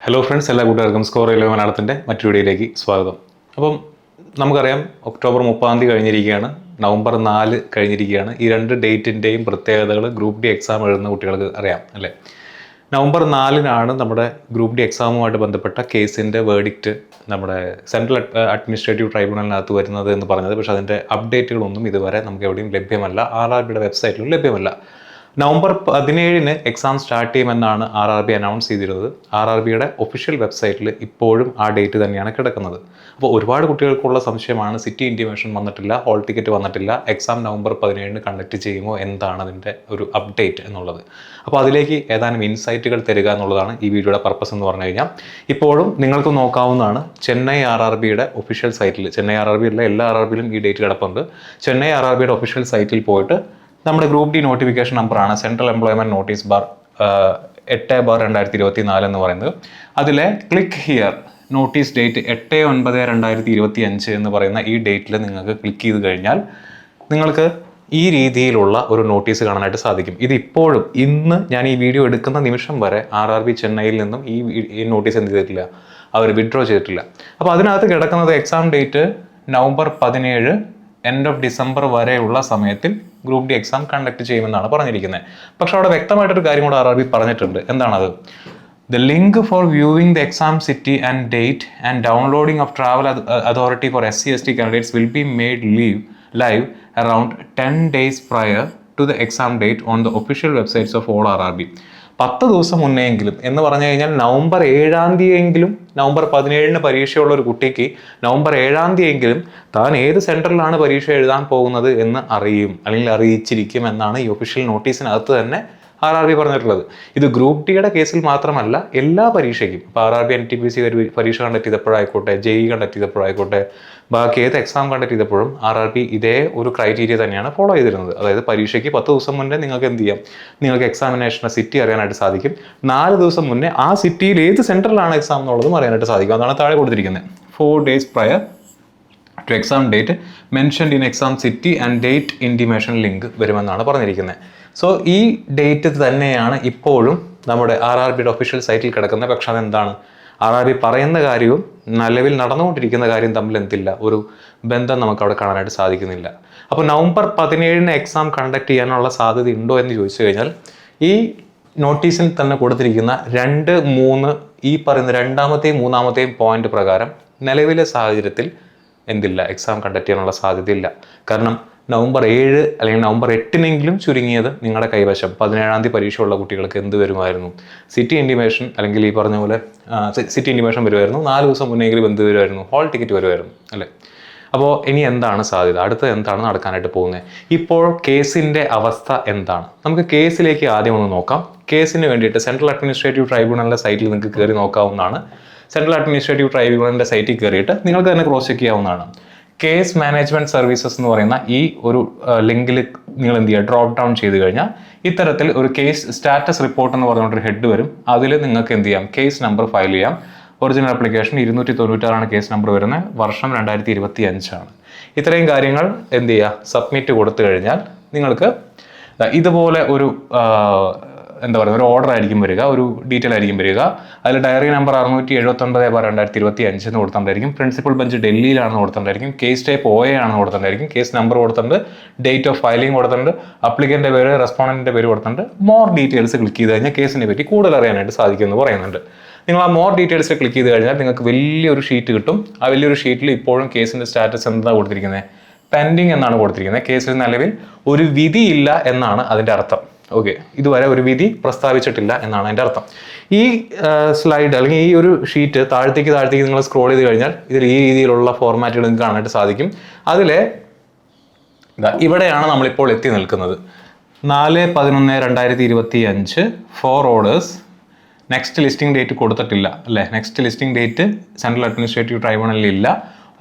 Hello friends, എല്ലാ കൂട്ടുകാർക്കും score 11 മലയാളത്തിൻ്റെ മറ്റൊരു വീഡിയോയിലേക്ക് സ്വാഗതം. അപ്പം നമുക്കറിയാം, ഒക്ടോബർ 30 കഴിഞ്ഞിരിക്കുകയാണ്, നവംബർ 4 കഴിഞ്ഞിരിക്കുകയാണ്. ഈ രണ്ട് ഡേറ്റിൻ്റെയും പ്രത്യേകതകൾ ഗ്രൂപ്പ് ഡി എക്സാം എഴുതുന്ന കുട്ടികൾക്ക് അറിയാം അല്ലേ. നവംബർ 4 നമ്മുടെ ഗ്രൂപ്പ് ഡി എക്സാമുമായിട്ട് ബന്ധപ്പെട്ട കേസിൻ്റെ വേർഡിക്റ്റ് നമ്മുടെ സെൻട്രൽ അഡ്മിനിസ്ട്രേറ്റീവ് ട്രൈബ്യൂണലിനകത്ത് വരുന്നത് എന്ന് പറഞ്ഞത്. പക്ഷേ അതിൻ്റെ അപ്ഡേറ്റുകളൊന്നും ഇതുവരെ നമുക്ക് എവിടെയും ലഭ്യമല്ല, RRBയുടെ വെബ്സൈറ്റിലും ലഭ്യമല്ല. നവംബർ 17 എക്സാം സ്റ്റാർട്ട് ചെയ്യുമെന്നാണ് RRB അനൗൺസ് ചെയ്തിരുന്നത്. RRBയുടെ ഒഫീഷ്യൽ വെബ്സൈറ്റിൽ ഇപ്പോഴും ആ ഡേറ്റ് തന്നെയാണ് കിടക്കുന്നത്. അപ്പോൾ ഒരുപാട് കുട്ടികൾക്കുള്ള സംശയമാണ്, സിറ്റി ഇൻറ്റിമേഷൻ വന്നിട്ടില്ല, ഹോൾ ടിക്കറ്റ് വന്നിട്ടില്ല, എക്സാം നവംബർ 17 കണ്ടക്ട് ചെയ്യുമോ, എന്താണ് അതിൻ്റെ ഒരു അപ്ഡേറ്റ് എന്നുള്ളത്. അപ്പോൾ അതിലേക്ക് ഏതാനും ഇൻസൈറ്റുകൾ തരിക എന്നുള്ളതാണ് ഈ വീഡിയോയുടെ പർപ്പസ് എന്ന് പറഞ്ഞു കഴിഞ്ഞാൽ. ഇപ്പോഴും നിങ്ങൾക്ക് നോക്കാവുന്നതാണ് ചെന്നൈ RRBയുടെ ഒഫീഷ്യൽ സൈറ്റിൽ. ചെന്നൈ RRB അല്ല, എല്ലാ RRBയിലും ഈ ഡേറ്റ് കിടപ്പുണ്ട്. ചെന്നൈ RRBയുടെ ഒഫീഷ്യൽ സൈറ്റിൽ പോയിട്ട് നമ്മുടെ ഗ്രൂപ്പ് ഡി നോട്ടിഫിക്കേഷൻ നമ്പറാണ് സെൻട്രൽ എംപ്ലോയ്മെൻറ്റ് നോട്ടീസ് ബാർ 8/2024 എന്ന് പറയുന്നത്. അതിലെ ക്ലിക്ക് ഹിയർ നോട്ടീസ് ഡേറ്റ് 8/9/2025 എന്ന് പറയുന്ന ഈ ഡേറ്റിൽ നിങ്ങൾക്ക് ക്ലിക്ക് ചെയ്ത് കഴിഞ്ഞാൽ നിങ്ങൾക്ക് ഈ രീതിയിലുള്ള ഒരു നോട്ടീസ് കാണാനായിട്ട് സാധിക്കും. ഇത് ഇപ്പോഴും ഇന്ന് ഞാൻ ഈ വീഡിയോ എടുക്കുന്ന നിമിഷം വരെ RRB ചെന്നൈയിൽ നിന്നും ഈ നോട്ടീസ് എന്ത് ചെയ്തിട്ടില്ല, അവർ വിഡ്രോ ചെയ്തിട്ടില്ല. അപ്പോൾ അതിനകത്ത് കിടക്കുന്നത് exam date November 17 end of December വരെയുള്ള സമയത്തിൽ ഗ്രൂപ്പ് ഡി എക്സാം കണ്ടക്ട് ചെയ്യുമെന്നാണ് പറഞ്ഞിരിക്കുന്നത്. പക്ഷെ അവിടെ വ്യക്തമായിട്ടൊരു കാര്യം കൂടെ RRB പറഞ്ഞിട്ടുണ്ട്. എന്താണത്? The link for viewing the exam city and date and downloading of travel authority for SC/ST candidates will be made live around 10 days prior to the exam date on the official websites of all RRB. 10 ദിവസം മുന്നെയെങ്കിലും എന്ന് പറഞ്ഞു കഴിഞ്ഞാൽ November 7 November 17 പരീക്ഷയുള്ള ഒരു കുട്ടിക്ക് November 7 താൻ ഏത് സെൻറ്ററിലാണ് പരീക്ഷ എഴുതാൻ പോകുന്നത് എന്ന് അറിയും, അല്ലെങ്കിൽ അറിയിച്ചിരിക്കും എന്നാണ് ഈ ഒഫീഷ്യൽ നോട്ടീസിനകത്ത് തന്നെ RRB പറഞ്ഞിട്ടുള്ളത്. ഇത് ഗ്രൂപ്പ് ഡിയുടെ കേസിൽ മാത്രമല്ല, എല്ലാ പരീക്ഷയ്ക്കും. ഇപ്പോൾ RRB NTPC പരീക്ഷ കണ്ടക്ട് ചെയ്തപ്പോഴായിക്കോട്ടെ, JEE കണ്ടക്ട് ചെയ്തപ്പോഴായിക്കോട്ടെ, ബാക്കി ഏത് എക്സാം കണ്ടക്ട് ചെയ്തപ്പോഴും RRB ഇതേ ഒരു ക്രൈറ്റീരിയ തന്നെയാണ് ഫോളോ ചെയ്തിരുന്നത്. അതായത് പരീക്ഷയ്ക്ക് 10 ദിവസം മുന്നേ നിങ്ങൾക്ക് എന്ത് ചെയ്യാം, നിങ്ങൾക്ക് എക്സാമിനേഷൻ്റെ സിറ്റി അറിയാനായിട്ട് സാധിക്കും. 4 ദിവസം മുന്നേ ആ സിറ്റിയിൽ ഏത് സെൻറ്ററിലാണ് എക്സാം എന്നുള്ളതും അറിയാനായിട്ട് സാധിക്കും. അതാണ് താഴെ കൊടുത്തിരിക്കുന്നത്. 4 days prior to exam date mentioned in exam city and date intimation link വരുമെന്നാണ് പറഞ്ഞിരിക്കുന്നത്. സോ ഈ ഡേറ്റ് തന്നെയാണ് ഇപ്പോഴും നമ്മുടെ RRBയുടെ ഒഫീഷ്യൽ സൈറ്റിൽ കിടക്കുന്നത്. പക്ഷെ അതെന്താണ്, RRB പറയുന്ന കാര്യവും നിലവിൽ നടന്നുകൊണ്ടിരിക്കുന്ന കാര്യം തമ്മിൽ എന്തില്ല, ഒരു ബന്ധം നമുക്ക് അവിടെ കാണാനായിട്ട് സാധിക്കുന്നില്ല. അപ്പോൾ നവംബർ 17 എക്സാം കണ്ടക്ട് ചെയ്യാനുള്ള സാധ്യത ഉണ്ടോ എന്ന് ചോദിച്ചു കഴിഞ്ഞാൽ, ഈ നോട്ടീസിൽ തന്നെ കൊടുത്തിരിക്കുന്ന 2, 3 ഈ പറയുന്ന രണ്ടാമത്തെയും മൂന്നാമത്തെയും പോയിന്റ് പ്രകാരം നിലവിലെ സാഹചര്യത്തിൽ എന്തില്ല, എക്സാം കണ്ടക്ട് ചെയ്യാനുള്ള സാധ്യതയില്ല. കാരണം നവംബർ 7 അല്ലെങ്കിൽ നവംബർ 8 ചുരുങ്ങിയത് നിങ്ങളുടെ കൈവശം 17 പരീക്ഷയുള്ള കുട്ടികൾക്ക് എന്ത് വരുമായിരുന്നു, സിറ്റി ഇൻറ്റിമേഷൻ അല്ലെങ്കിൽ ഈ പറഞ്ഞ പോലെ സിറ്റി ഇൻറ്റിമേഷൻ വരുമായിരുന്നു. 4 ദിവസം മുന്നെങ്കിലും എന്ത് വരുമായിരുന്നു, ഹോൾ ടിക്കറ്റ് വരുമായിരുന്നു അല്ലേ. അപ്പോൾ ഇനി എന്താണ് സാധ്യത, അടുത്ത് എന്താണ് നടക്കാനായിട്ട് പോകുന്നത്, ഇപ്പോൾ കേസിൻ്റെ അവസ്ഥ എന്താണ്? നമുക്ക് കേസിലേക്ക് ആദ്യം ഒന്ന് നോക്കാം. കേസിന് വേണ്ടിയിട്ട് സെൻട്രൽ അഡ്മിനിസ്ട്രേറ്റീവ് ട്രൈബ്യൂണലിൻ്റെ സൈറ്റിൽ നിങ്ങൾക്ക് കയറി നോക്കാവുന്നതാണ്. സെൻട്രൽ അഡ്മിനിസ്ട്രേറ്റീവ് ട്രൈബ്യൂണലിൻ്റെ സൈറ്റിൽ കയറിയിട്ട് നിങ്ങൾക്ക് തന്നെ ക്രോസ് ചെക്ക് ചെയ്യാവുന്നതാണ്. കേസ് മാനേജ്മെൻറ്റ് സർവീസസ് എന്ന് പറയുന്ന ഈ ഒരു ലിങ്കിൽ നിങ്ങൾ എന്ത് ചെയ്യുക, ഡ്രോപ്പ് ഡൗൺ ചെയ്ത് കഴിഞ്ഞാൽ ഇത്തരത്തിൽ ഒരു കേസ് സ്റ്റാറ്റസ് റിപ്പോർട്ട് എന്ന് പറഞ്ഞുകൊണ്ടൊരു ഹെഡ് വരും. അതിൽ നിങ്ങൾക്ക് എന്ത് ചെയ്യാം, കേസ് നമ്പർ ഫയൽ ചെയ്യാം. ഒറിജിനൽ ആപ്ലിക്കേഷൻ 296 കേസ് നമ്പർ വരുന്നത്, വർഷം 2025. ഇത്രയും കാര്യങ്ങൾ എന്ത് ചെയ്യുക, സബ്മിറ്റ് കൊടുത്തു കഴിഞ്ഞാൽ നിങ്ങൾക്ക് ഇതുപോലെ ഒരു എന്താ പറയുക, ഒരു ഓർഡർ ആയിരിക്കും വരിക, ഒരു ഡീറ്റെയിൽ ആയിരിക്കും വരിക. അതിൽ ഡയറി നമ്പർ 679/2025 എന്ന് കൊടുത്തിട്ടുണ്ടായിരിക്കും. പ്രിൻസിപ്പൽ ബെഞ്ച് ഡൽഹിയിലാണെന്ന് കൊടുത്തിട്ടുണ്ടായിരിക്കും. കേസ് ടൈപ്പ് OA ആണെന്ന് കൊടുത്തിട്ടുണ്ടായിരിക്കും. കേസ് നമ്പർ കൊടുത്തിട്ടുണ്ട്, ഡേറ്റ് ഓഫ് ഫയലിംഗ് കൊടുത്തിട്ടുണ്ട്, അപ്ലിക്കൻ്റെ പേര്, റെസ്പോണ്ടൻ്റെ പേര് കൊടുത്തിട്ടുണ്ട്. മോർ ഡീറ്റെയിൽസ് ക്ലിക്ക് ചെയ്ത് കഴിഞ്ഞാൽ കേസിനെ പറ്റി കൂടുതൽ അറിയാനായിട്ട് സാധിക്കുമെന്ന് പറയുന്നുണ്ട്. നിങ്ങൾ ആ മോർ ഡീറ്റെയിൽസ് ക്ലിക്ക് ചെയ്ത് കഴിഞ്ഞാൽ നിങ്ങൾക്ക് വലിയൊരു ഷീറ്റ് കിട്ടും. ആ വലിയൊരു ഷീറ്റിൽ ഇപ്പോഴും കേസിൻ്റെ സ്റ്റാറ്റസ് എന്താണ് കൊടുത്തിരിക്കുന്നത്, പെൻഡിങ് എന്നാണ് കൊടുത്തിരിക്കുന്നത്. കേസിൽ നിലവിൽ ഒരു വിധിയില്ല എന്നാണ് അതിൻ്റെ അർത്ഥം. ഓക്കെ, ഇതുവരെ ഒരു വിധി പ്രസ്താവിച്ചിട്ടില്ല എന്നാണ് അതിൻ്റെ അർത്ഥം. ഈ സ്ലൈഡ് അല്ലെങ്കിൽ ഈ ഒരു ഷീറ്റ് താഴത്തേക്ക് നിങ്ങൾ സ്ക്രോൾ ചെയ്ത് കഴിഞ്ഞാൽ ഇതിൽ ഈ രീതിയിലുള്ള ഫോർമാറ്റുകൾ നിങ്ങൾക്ക് കാണാനായിട്ട് സാധിക്കും. അതിൽ ഇവിടെയാണ് നമ്മളിപ്പോൾ എത്തി നിൽക്കുന്നത്. 4/11/2025 4 ഓർഡേഴ്സ്. നെക്സ്റ്റ് ലിസ്റ്റിംഗ് ഡേറ്റ് കൊടുത്തിട്ടില്ല അല്ലേ. Next listing date central administrative ട്രൈബ്യൂണലിൽ ഇല്ല.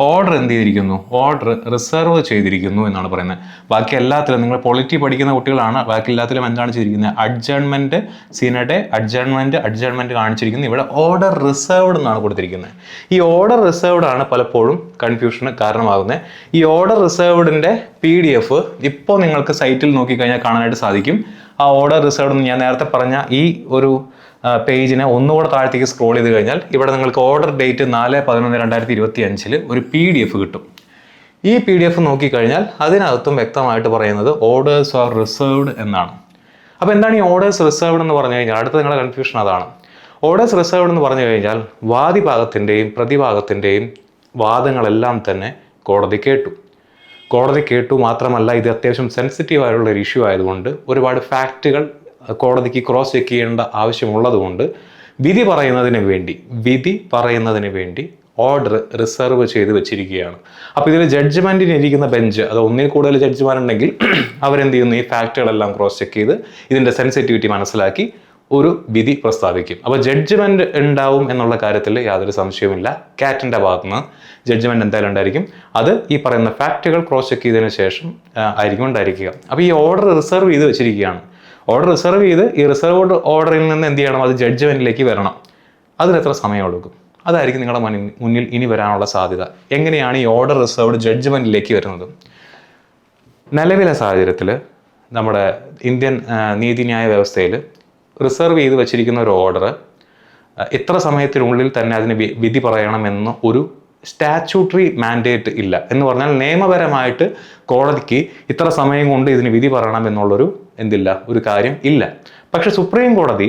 ഓർഡർ എന്ത് ചെയ്തിരിക്കുന്നു, ഓർഡർ റിസർവ് ചെയ്തിരിക്കുന്നു എന്നാണ് പറയുന്നത്. ബാക്കി എല്ലാത്തിലും നിങ്ങൾ പൊളിറ്റി പഠിക്കുന്ന കുട്ടികളാണ്, ബാക്കി എല്ലാത്തിലും എന്താണ് ചെയ്തിരിക്കുന്നത്, അഡ്ജേൺമെൻറ്റ്, സിനഡെ, അഡ്ജേൺമെൻറ്റ് കാണിച്ചിരിക്കുന്നത്. ഇവിടെ ഓർഡർ റിസർവ്ഡ് എന്നാണ് കൊടുത്തിരിക്കുന്നത്. ഈ ഓർഡർ റിസർവ്ഡ് ആണ് പലപ്പോഴും കൺഫ്യൂഷന് കാരണമാകുന്നത്. ഈ ഓർഡർ റിസർവ്ഡിൻ്റെ PDF ഇപ്പോൾ നിങ്ങൾക്ക് സൈറ്റിൽ നോക്കിക്കഴിഞ്ഞാൽ കാണാനായിട്ട് സാധിക്കും. ആ ഓർഡർ റിസർവ്ഡ് ഞാൻ നേരത്തെ പറഞ്ഞ ഈ ഒരു പേജിനെ ഒന്നുകൂടെ താഴത്തേക്ക് സ്ക്രോൾ ചെയ്ത് കഴിഞ്ഞാൽ ഇവിടെ നിങ്ങൾക്ക് ഓർഡർ ഡേറ്റ് 4/11/2025 ഒരു PDF കിട്ടും. ഈ PDF നോക്കിക്കഴിഞ്ഞാൽ അതിനകത്തും വ്യക്തമായിട്ട് പറയുന്നത് ഓർഡേഴ്സ് ആർ റിസർവ്ഡ് എന്നാണ്. അപ്പോൾ എന്താണ് ഈ ഓർഡേഴ്സ് റിസർവ്ഡ് എന്ന് പറഞ്ഞു കഴിഞ്ഞാൽ അടുത്ത നിങ്ങളുടെ കൺഫ്യൂഷൻ അതാണ്. ഓർഡേഴ്സ് റിസർവ്ഡ് എന്ന് പറഞ്ഞു കഴിഞ്ഞാൽ വാദിഭാഗത്തിൻ്റെയും പ്രതിഭാഗത്തിൻ്റെയും വാദങ്ങളെല്ലാം തന്നെ കോടതി കേട്ടു മാത്രമല്ല ഇത് അത്യാവശ്യം സെൻസിറ്റീവ് ആയിട്ടുള്ള ഒരു ഇഷ്യൂ ആയതുകൊണ്ട് ഒരുപാട് ഫാക്റ്റുകൾ കോടതിക്ക് ക്രോസ് ചെക്ക് ചെയ്യേണ്ട ആവശ്യമുള്ളതുകൊണ്ട് വിധി പറയുന്നതിന് വേണ്ടി ഓർഡർ റിസർവ് ചെയ്ത് വെച്ചിരിക്കുകയാണ്. അപ്പോൾ ഇതിൽ ജഡ്ജ്മെൻറ്റിന് ഇരിക്കുന്ന ബെഞ്ച് അത് ഒന്നിൽ കൂടുതൽ ജഡ്ജിമാരുണ്ടെങ്കിൽ അവരെന്ത് ചെയ്യുന്നു, ഈ ഫാക്റ്റുകളെല്ലാം ക്രോസ് ചെക്ക് ചെയ്ത് ഇതിൻ്റെ സെൻസിറ്റിവിറ്റി മനസ്സിലാക്കി ഒരു വിധി പ്രസ്താവിക്കും. അപ്പോൾ ജഡ്ജ്മെൻറ്റ് ഉണ്ടാവും എന്നുള്ള കാര്യത്തിൽ യാതൊരു സംശയവുമില്ല. കാറ്റിൻ്റെ ഭാഗത്തുനിന്ന് ജഡ്ജ്മെൻറ്റ് എന്തായാലും ഉണ്ടായിരിക്കും. അത് ഈ പറയുന്ന ഫാക്റ്റുകൾ ക്രോസ് ചെക്ക് ചെയ്തതിന് ശേഷം ആയിരിക്കും ഉണ്ടായിരിക്കുക. അപ്പോൾ ഈ ഓർഡർ റിസർവ് ചെയ്ത് വെച്ചിരിക്കുകയാണ്. ഓർഡർ റിസർവ് ചെയ്ത് ഈ റിസർവ്ഡ് ഓർഡറിൽ നിന്ന് എന്ത് ചെയ്യണം, അത് ജഡ്ജ്മെൻറ്റിലേക്ക് വരണം. അതിന് എത്ര സമയം എടുക്കും? അതായിരിക്കും നിങ്ങളുടെ മുന്നിൽ ഇനി വരാനുള്ള സാധ്യത. എങ്ങനെയാണ് ഈ ഓർഡർ റിസർവ്ഡ് ജഡ്ജ്മെൻറ്റിലേക്ക് വരുന്നത്? നിലവിലെ സാഹചര്യത്തിൽ നമ്മുടെ ഇന്ത്യൻ നീതിന്യായ വ്യവസ്ഥയിൽ റിസർവ് ചെയ്ത് വെച്ചിരിക്കുന്ന ഒരു ഓർഡർ എത്ര സമയത്തിനുള്ളിൽ തന്നെ അതിന് വിധി പറയണമെന്ന് ഒരു സ്റ്റാച്യൂട്ടറി മാൻഡേറ്റ് ഇല്ല. എന്ന് പറഞ്ഞാൽ നിയമപരമായിട്ട് കോടതിക്ക് ഇത്ര സമയം കൊണ്ട് ഇതിന് വിധി പറയണം എന്നുള്ളൊരു ഒരു കാര്യം ഇല്ല. പക്ഷെ സുപ്രീം കോടതി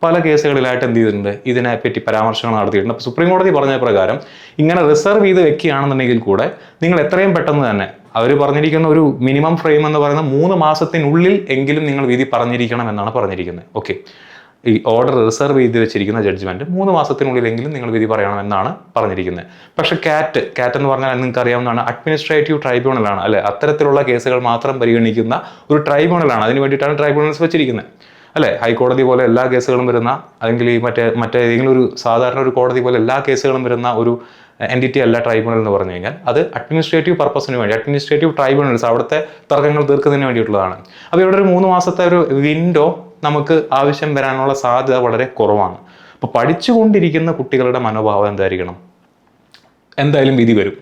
പല കേസുകളിലായിട്ട് എന്ത് ചെയ്തിട്ടുണ്ട്, ഇതിനെപ്പറ്റി പരാമർശങ്ങൾ നടത്തിയിട്ടുണ്ട്. അപ്പോൾ സുപ്രീം കോടതി പറഞ്ഞ പ്രകാരം ഇങ്ങനെ റിസർവ് ചെയ്ത് വെക്കുകയാണെന്നുണ്ടെങ്കിൽ കൂടെ നിങ്ങൾ എത്രയും പെട്ടെന്ന് തന്നെ അവർ പറഞ്ഞിരിക്കുന്ന ഒരു മിനിമം ഫ്രെയിം എന്ന് പറയുന്നത് 3 മാസത്തിനുള്ളിൽ എങ്കിലും നിങ്ങൾ വിധി പറഞ്ഞിരിക്കണം എന്നാണ് പറഞ്ഞിരിക്കുന്നത്. ഓക്കെ, ഈ ഓർഡർ റിസർവ് ചെയ്ത് വെച്ചിരിക്കുന്ന ജഡ്ജ്മെൻറ്റ് 3 മാസത്തിനുള്ളിലെങ്കിലും നിങ്ങൾ വിധി പറയണമെന്നാണ് പറഞ്ഞിരിക്കുന്നത്. പക്ഷേ കാറ്റ് എന്ന് പറഞ്ഞാൽ നിങ്ങൾക്ക് അറിയാവുന്നതാണ്, അഡ്മിനിസ്ട്രേറ്റീവ് ട്രൈബ്യൂണലാണ് അല്ലെ, അത്തരത്തിലുള്ള കേസുകൾ മാത്രം പരിഗണിക്കുന്ന ഒരു ട്രൈബ്യൂണലാണ്. അതിന് വേണ്ടിയിട്ടാണ് ട്രൈബ്യൂണൽസ് വെച്ചിരിക്കുന്നത് അല്ലെ. ഹൈക്കോടതി പോലെ എല്ലാ കേസുകളും വരുന്ന, അല്ലെങ്കിൽ ഈ മറ്റേതെങ്കിലും ഒരു സാധാരണ ഒരു കോടതി പോലെ എല്ലാ കേസുകളും വരുന്ന ഒരു എൻറ്റിറ്റി അല്ല ട്രൈബ്യൂണൽ എന്ന് പറഞ്ഞു കഴിഞ്ഞാൽ. അത് അഡ്മിനിസ്ട്രേറ്റീവ് പർപ്പസിന് വേണ്ടി, അഡ്മിനിസ്ട്രേറ്റീവ് ട്രൈബ്യൂണൽസ് അവിടുത്തെ തർക്കങ്ങൾ തീർക്കുന്നതിന് വേണ്ടിയിട്ടുള്ളതാണ്. അപ്പോൾ ഇവിടെ ഒരു 3 മാസത്തെ ഒരു വിൻഡോ നമുക്ക് ആവശ്യം വരാനുള്ള സാധ്യത വളരെ കുറവാണ്. അപ്പോൾ പഠിച്ചുകൊണ്ടിരിക്കുന്ന കുട്ടികളുടെ മനോഭാവം എന്തായിരിക്കണം? എന്തായാലും വിധി വരും.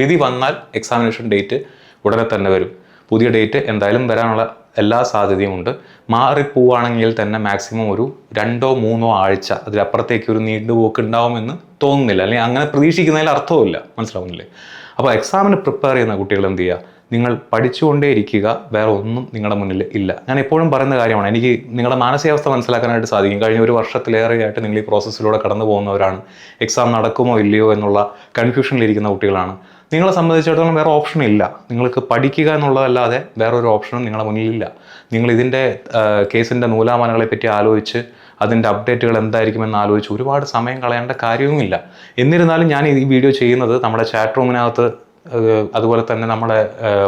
വിധി വന്നാൽ എക്സാമിനേഷൻ ഡേറ്റ് ഉടനെ തന്നെ വരും. പുതിയ ഡേറ്റ് എന്തായാലും വരാനുള്ള എല്ലാ സാധ്യതയും ഉണ്ട്. മാറിപ്പോവുകയാണെങ്കിൽ തന്നെ മാക്സിമം ഒരു 2-3 ആഴ്ച, അതിലപ്പുറത്തേക്ക് ഒരു നീണ്ടുപോക്ക് ഉണ്ടാവുമെന്ന് തോന്നുന്നില്ല, അല്ലെങ്കിൽ അങ്ങനെ പ്രതീക്ഷിക്കുന്നതിൽ അർത്ഥവുമില്ല. മനസ്സിലാവുന്നില്ലേ? അപ്പോൾ എക്സാമിന് പ്രിപ്പയർ ചെയ്യുന്ന കുട്ടികൾ എന്ത് ചെയ്യുക, നിങ്ങൾ പഠിച്ചുകൊണ്ടേ ഇരിക്കുക, വേറെ ഒന്നും നിങ്ങളുടെ മുന്നിൽ ഇല്ല. ഞാൻ എപ്പോഴും പറയുന്ന കാര്യമാണ്, എനിക്ക് നിങ്ങളുടെ മാനസികാവസ്ഥ മനസ്സിലാക്കാനായിട്ട് സാധിക്കും. കഴിഞ്ഞ ഒരു വർഷത്തിലേറെയായിട്ട് നിങ്ങൾ ഈ പ്രോസസ്സിലൂടെ കടന്നു പോകുന്നവരാണ്. എക്സാം നടക്കുമോ ഇല്ലയോ എന്നുള്ള കൺഫ്യൂഷനിലിരിക്കുന്ന കുട്ടികളാണ്. നിങ്ങളെ സംബന്ധിച്ചിടത്തോളം വേറെ ഓപ്ഷൻ ഇല്ല. നിങ്ങൾക്ക് പഠിക്കുക എന്നുള്ളതല്ലാതെ വേറൊരു ഓപ്ഷനും നിങ്ങളുടെ മുന്നിലില്ല. നിങ്ങൾ ഇതിൻ്റെ കേസിൻ്റെ നൂലാമാലകളെ പറ്റി ആലോചിച്ച് അതിൻ്റെ അപ്ഡേറ്റുകൾ എന്തായിരിക്കുമെന്ന് ആലോചിച്ച് ഒരുപാട് സമയം കളയേണ്ട കാര്യവുമില്ല. എന്നിരുന്നാലും ഞാൻ ഈ വീഡിയോ ചെയ്യുന്നത് നമ്മുടെ ചാറ്റ് റൂമിനകത്ത് അതുപോലെ തന്നെ നമ്മുടെ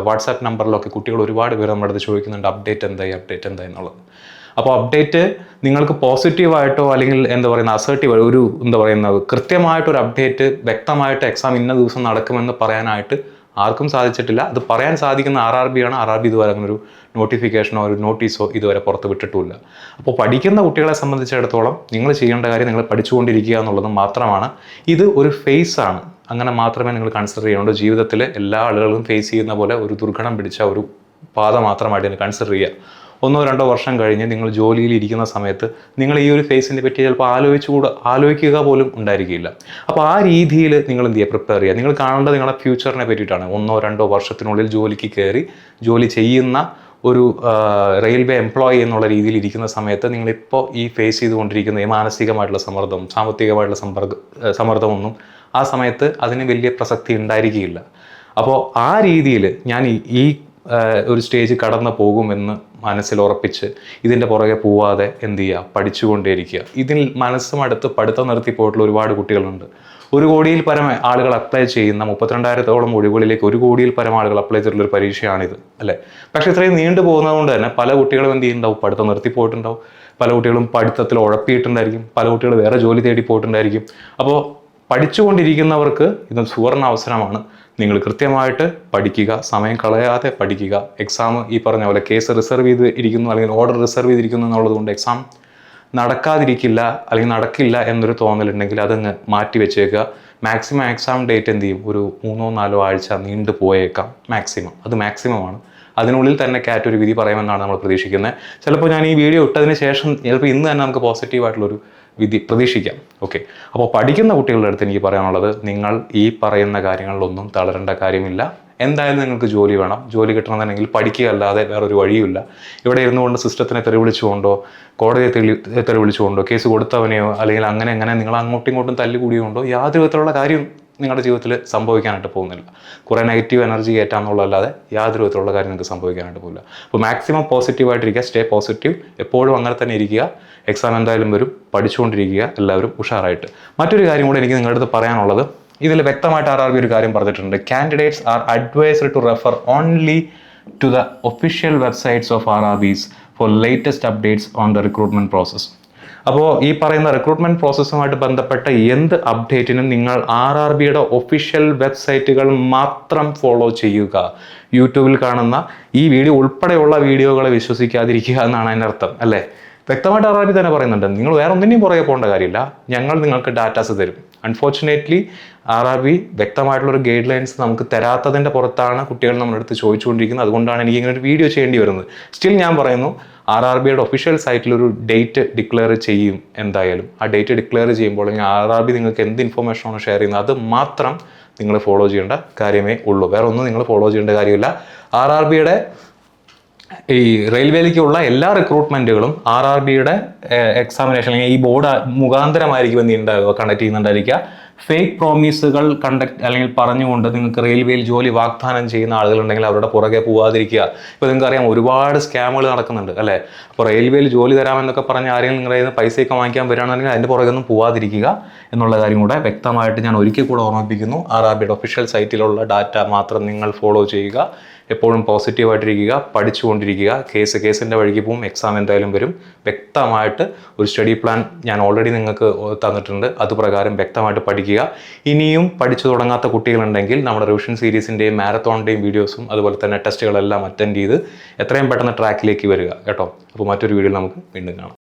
വാട്സാപ്പ് നമ്പറിലൊക്കെ കുട്ടികൾ ഒരുപാട് പേര് നമ്മുടെ അടുത്ത് ചോദിക്കുന്നുണ്ട്, അപ്ഡേറ്റ് എന്തായി എന്നുള്ളത്. അപ്പോൾ അപ്ഡേറ്റ് നിങ്ങൾക്ക് പോസിറ്റീവായിട്ടോ അല്ലെങ്കിൽ അസേർട്ടീവ് ഒരു കൃത്യമായിട്ടൊരു അപ്ഡേറ്റ് വ്യക്തമായിട്ട് എക്സാം ഇന്ന ദിവസം നടക്കുമെന്ന് പറയാനായിട്ട് ആർക്കും സാധിച്ചിട്ടില്ല. അത് പറയാൻ സാധിക്കുന്ന RRB ആണ്. RRB ഇതുവരെ അങ്ങനെ ഒരു നോട്ടിഫിക്കേഷനോ ഒരു നോട്ടീസോ ഇതുവരെ പുറത്ത് വിട്ടിട്ടുമില്ല. അപ്പോൾ പഠിക്കുന്ന കുട്ടികളെ സംബന്ധിച്ചിടത്തോളം നിങ്ങൾ ചെയ്യേണ്ട കാര്യം നിങ്ങൾ പഠിച്ചുകൊണ്ടിരിക്കുക എന്നുള്ളത് മാത്രമാണ്. ഇത് ഒരു ഫേസ് ആണ്. അങ്ങനെ മാത്രമേ നിങ്ങൾ കൺസിഡർ ചെയ്യുന്നുള്ളൂ. ജീവിതത്തിൽ എല്ലാ ആളുകളും ഫേസ് ചെയ്യുന്ന പോലെ ഒരു ദുർഘടം പിടിച്ച ഒരു പാത മാത്രമായിട്ട് ഇതിനെ കൺസിഡർ ചെയ്യുക. 1-2 വർഷം കഴിഞ്ഞ് നിങ്ങൾ ജോലിയിൽ ഇരിക്കുന്ന സമയത്ത് നിങ്ങൾ ഈ ഒരു ഫേസിനെ പറ്റി ചിലപ്പോൾ ആലോചിക്കുക പോലും ഉണ്ടായിരിക്കില്ല. അപ്പോൾ ആ രീതിയിൽ നിങ്ങൾ എന്ത് ചെയ്യുക, പ്രിപ്പയർ ചെയ്യുക. നിങ്ങൾ കാണേണ്ടത് നിങ്ങളുടെ ഫ്യൂച്ചറിനെ പറ്റിയിട്ടാണ്. 1-2 വർഷത്തിനുള്ളിൽ ജോലിക്ക് കയറി ജോലി ചെയ്യുന്ന ഒരു റെയിൽവേ എംപ്ലോയി എന്നുള്ള രീതിയിൽ ഇരിക്കുന്ന സമയത്ത് നിങ്ങളിപ്പോൾ ഈ ഫേസ് ചെയ്തുകൊണ്ടിരിക്കുന്ന ഈ മാനസികമായിട്ടുള്ള സമ്മർദ്ദം, സാമ്പത്തികമായിട്ടുള്ള സമ്മർദ്ദമൊന്നും ആ സമയത്ത് അതിന് വലിയ പ്രസക്തി ഉണ്ടായിരിക്കുകയില്ല. അപ്പോൾ ആ രീതിയിൽ ഞാൻ ഈ ഒരു സ്റ്റേജ് കടന്നു പോകുമെന്ന് മനസ്സിൽ ഉറപ്പിച്ച് ഇതിൻ്റെ പുറകെ പോവാതെ എന്ത് ചെയ്യുക, പഠിച്ചുകൊണ്ടേയിരിക്കുക. ഇതിൽ മനസ്സും അടുത്ത് പഠിത്തം നിർത്തി പോയിട്ടുള്ള ഒരുപാട് കുട്ടികളുണ്ട്. 1 കോടിയിൽ പരം ആളുകൾ അപ്ലൈ ചെയ്യുന്ന 32,000-ഓളം ഒഴിവുകളിലേക്ക് 1 കോടിയിൽ പരം ആളുകൾ അപ്ലൈ ചെയ്തിട്ടുള്ളൊരു പരീക്ഷയാണിത് അല്ലേ. പക്ഷേ ഇത്രയും നീണ്ടു പോകുന്നത് കൊണ്ട് തന്നെ പല കുട്ടികളും എന്ത് ചെയ്യുന്നുണ്ടാവും, പഠിത്തം നിർത്തിപ്പോയിട്ടുണ്ടാവും. പല കുട്ടികളും പഠിത്തത്തിൽ ഉഴപ്പിയിട്ടുണ്ടായിരിക്കും. പല കുട്ടികൾ വേറെ ജോലി തേടി പോയിട്ടുണ്ടായിരിക്കും. അപ്പോൾ പഠിച്ചുകൊണ്ടിരിക്കുന്നവർക്ക് ഇത് സുവർണ്ണ അവസരമാണ്. നിങ്ങൾ കൃത്യമായിട്ട് പഠിക്കുക, സമയം കളയാതെ പഠിക്കുക. എക്സാം ഈ പറഞ്ഞ പോലെ കേസ് റിസർവ് ചെയ്ത് ഇരിക്കുന്നു അല്ലെങ്കിൽ ഓർഡർ റിസർവ് ചെയ്തിരിക്കുന്നു എന്നുള്ളത് കൊണ്ട് എക്സാം നടക്കാതിരിക്കില്ല അല്ലെങ്കിൽ നടക്കില്ല എന്നൊരു തോന്നലുണ്ടെങ്കിൽ അതങ്ങ് മാറ്റി വെച്ചേക്കുക. മാക്സിമം എക്സാം ഡേറ്റ് എന്ത് ചെയ്യും, ഒരു 3-4 ആഴ്ച നീണ്ടു പോയേക്കാം മാക്സിമം. അത് മാക്സിമമാണ്. അതിനുള്ളിൽ തന്നെ കാറ്റ് ഒരു വിധി പറയുമെന്നാണ് നമ്മൾ പ്രതീക്ഷിക്കുന്നത്. ചിലപ്പോൾ ഞാൻ ഈ വീഡിയോ ഇട്ടതിന് ശേഷം ചിലപ്പോൾ ഇന്ന് തന്നെ നമുക്ക് പോസിറ്റീവായിട്ടുള്ളൊരു വിധി പ്രതീക്ഷിക്കാം. ഓക്കെ, അപ്പോൾ പഠിക്കുന്ന കുട്ടികളുടെ അടുത്ത് എനിക്ക് പറയാനുള്ളത്, നിങ്ങൾ ഈ പറയുന്ന കാര്യങ്ങളിലൊന്നും തളരേണ്ട കാര്യമില്ല. എന്തായാലും നിങ്ങൾക്ക് ജോലി വേണം. ജോലി കിട്ടണമെന്നുണ്ടെങ്കിൽ പഠിക്കുക അല്ലാതെ വേറൊരു വഴിയുമില്ല. ഇവിടെ ഇരുന്നുകൊണ്ട് സിസ്റ്റത്തിനെ തെറിവിളിച്ചുകൊണ്ടോ കോടതിയെ തെറിവിളിച്ചുകൊണ്ടോ കേസ് കൊടുത്തവനെയോ അല്ലെങ്കിൽ അങ്ങനെ നിങ്ങൾ അങ്ങോട്ടും ഇങ്ങോട്ടും തല്ലുകൂടിയുകൊണ്ടോ യാതൊരു വിധത്തിലുള്ള കാര്യം നിങ്ങളുടെ ജീവിതത്തിൽ സംഭവിക്കാനായിട്ട് പോകുന്നില്ല. കുറേ നെഗറ്റീവ് എനർജി കയറ്റാമെന്നുള്ളതല്ലാതെ യാതൊരു വിധത്തിലുള്ള കാര്യം നിങ്ങൾക്ക് സംഭവിക്കാനായിട്ട് പോകില്ല. അപ്പോൾ മാക്സിമം പോസിറ്റീവായിട്ടിരിക്കുക, സ്റ്റേ പോസിറ്റീവ്, എപ്പോഴും അങ്ങനെ തന്നെ ഇരിക്കുക. എക്സാം എന്തായാലും വരും, പഠിച്ചുകൊണ്ടിരിക്കുക, എല്ലാവരും ഉഷാറായിട്ട്. മറ്റൊരു കാര്യം കൂടെ എനിക്ക് നിങ്ങളുടെ അടുത്ത് പറയാനുള്ളത്, ഇതിൽ വ്യക്തമായിട്ട് RRB ഒരു കാര്യം പറഞ്ഞിട്ടുണ്ട്. Candidates are advised to refer only to the official websites of RRBs for latest updates on the recruitment process. അപ്പോൾ ഈ പറയുന്ന റിക്രൂട്ട്മെന്റ് പ്രോസസ്സുമായിട്ട് ബന്ധപ്പെട്ട എന്ത് അപ്ഡേറ്റിനും നിങ്ങൾ RRBയുടെ ഒഫീഷ്യൽ വെബ്സൈറ്റുകൾ മാത്രം ഫോളോ ചെയ്യുക. യൂട്യൂബിൽ കാണുന്ന ഈ വീഡിയോ ഉൾപ്പെടെയുള്ള വീഡിയോകളെ വിശ്വസിക്കാതിരിക്കുക എന്നാണ് അതിൻ്റെ അർത്ഥം, അല്ലേ? വ്യക്തമായിട്ട് RRB തന്നെ പറയുന്നുണ്ട്, നിങ്ങൾ വേറെ ഒന്നിനെയും പുറകെ പോകേണ്ട കാര്യമില്ല, ഞങ്ങൾ നിങ്ങൾക്ക് ഡാറ്റാസ് തരും. അൺഫോർച്ചുനേറ്റ്ലി RRB വ്യക്തമായിട്ടുള്ളൊരു ഗൈഡ് ലൈൻസ് നമുക്ക് തരാത്തതിൻ്റെ പുറത്താണ് കുട്ടികൾ നമ്മുടെ അടുത്ത് ചോദിച്ചുകൊണ്ടിരിക്കുന്നത്. അതുകൊണ്ടാണ് എനിക്ക് ഇങ്ങനെ ഒരു വീഡിയോ ചെയ്യേണ്ടി വരുന്നത്. സ്റ്റിൽ ഞാൻ പറയുന്നു, RRBയുടെ ഒഫീഷ്യൽ സൈറ്റിൽ ഒരു ഡേറ്റ് ഡിക്ലെയർ ചെയ്യും എന്തായാലും. ആ ഡേറ്റ് ഡിക്ലെയർ ചെയ്യുമ്പോൾ അല്ലെങ്കിൽ RRB നിങ്ങൾക്ക് എന്ത് ഇൻഫർമേഷനാണ് ഷെയർ ചെയ്യുന്നത് അത് മാത്രം നിങ്ങൾ ഫോളോ ചെയ്യേണ്ട കാര്യമേ ഉള്ളൂ. വേറെ ഒന്നും നിങ്ങൾ ഫോളോ ചെയ്യേണ്ട കാര്യമില്ല. RRBയുടെ ഈ റെയിൽവേയിലേക്കുള്ള എല്ലാ റിക്രൂട്ട്മെന്റുകളും RRBയുടെ എക്സാമിനേഷൻ അല്ലെങ്കിൽ ഈ ബോർഡ് മുഖാന്തരമായിരിക്കും എന്തുണ്ടാവുക, കണ്ടക്ട് ചെയ്യുന്നുണ്ടായിരിക്കുക. ഫേക്ക് പ്രോമിസുകൾ അല്ലെങ്കിൽ പറഞ്ഞുകൊണ്ട് നിങ്ങൾക്ക് റെയിൽവേയിൽ ജോലി വാഗ്ദാനം ചെയ്യുന്ന ആളുകളുണ്ടെങ്കിൽ അവരുടെ പുറകെ പോവാതിരിക്കുക. ഇപ്പോൾ നിങ്ങൾക്കറിയാം ഒരുപാട് സ്കാമുകൾ നടക്കുന്നുണ്ട്, അല്ലേ? അപ്പോൾ റെയിൽവേയിൽ ജോലി തരാമെന്നൊക്കെ പറഞ്ഞ് ആരെങ്കിലും നിങ്ങളുടെ കയ്യിൽ നിന്ന് പൈസയൊക്കെ വാങ്ങിക്കാൻ വരികയാണെങ്കിൽ അതിൻ്റെ പുറകെ ഒന്നും പോവാതിരിക്കുക എന്നുള്ള കാര്യം കൂടെ വ്യക്തമായിട്ട് ഞാൻ ഒരിക്കൽ കൂടെ ഓർമ്മിപ്പിക്കുന്നു. RRBയുടെ ഒഫീഷ്യൽ സൈറ്റിലുള്ള ഡാറ്റ മാത്രം നിങ്ങൾ ഫോളോ ചെയ്യുക. എപ്പോഴും പോസിറ്റീവായിട്ടിരിക്കുക, പഠിച്ചുകൊണ്ടിരിക്കുക. കേസിൻ്റെ വഴിക്ക് പോവും, എക്സാം എന്തായാലും വരും. വ്യക്തമായിട്ട് ഒരു സ്റ്റഡി പ്ലാൻ ഞാൻ ഓൾറെഡി നിങ്ങൾക്ക് തന്നിട്ടുണ്ട്. അതുപ്രകാരം വ്യക്തമായിട്ട് പഠിക്കുക. ഇനിയും പഠിച്ചു തുടങ്ങാത്ത കുട്ടികളുണ്ടെങ്കിൽ നമ്മുടെ റിവിഷൻ സീരീസിൻ്റെയും മാരത്തോണിൻ്റെയും വീഡിയോസും അതുപോലെ തന്നെ ടെസ്റ്റുകളെല്ലാം അറ്റൻഡ് ചെയ്ത് എത്രയും പെട്ടെന്ന് ട്രാക്കിലേക്ക് വരിക കേട്ടോ. അപ്പോൾ മറ്റൊരു വീഡിയോയിൽ നമുക്ക് വീണ്ടും കാണാം.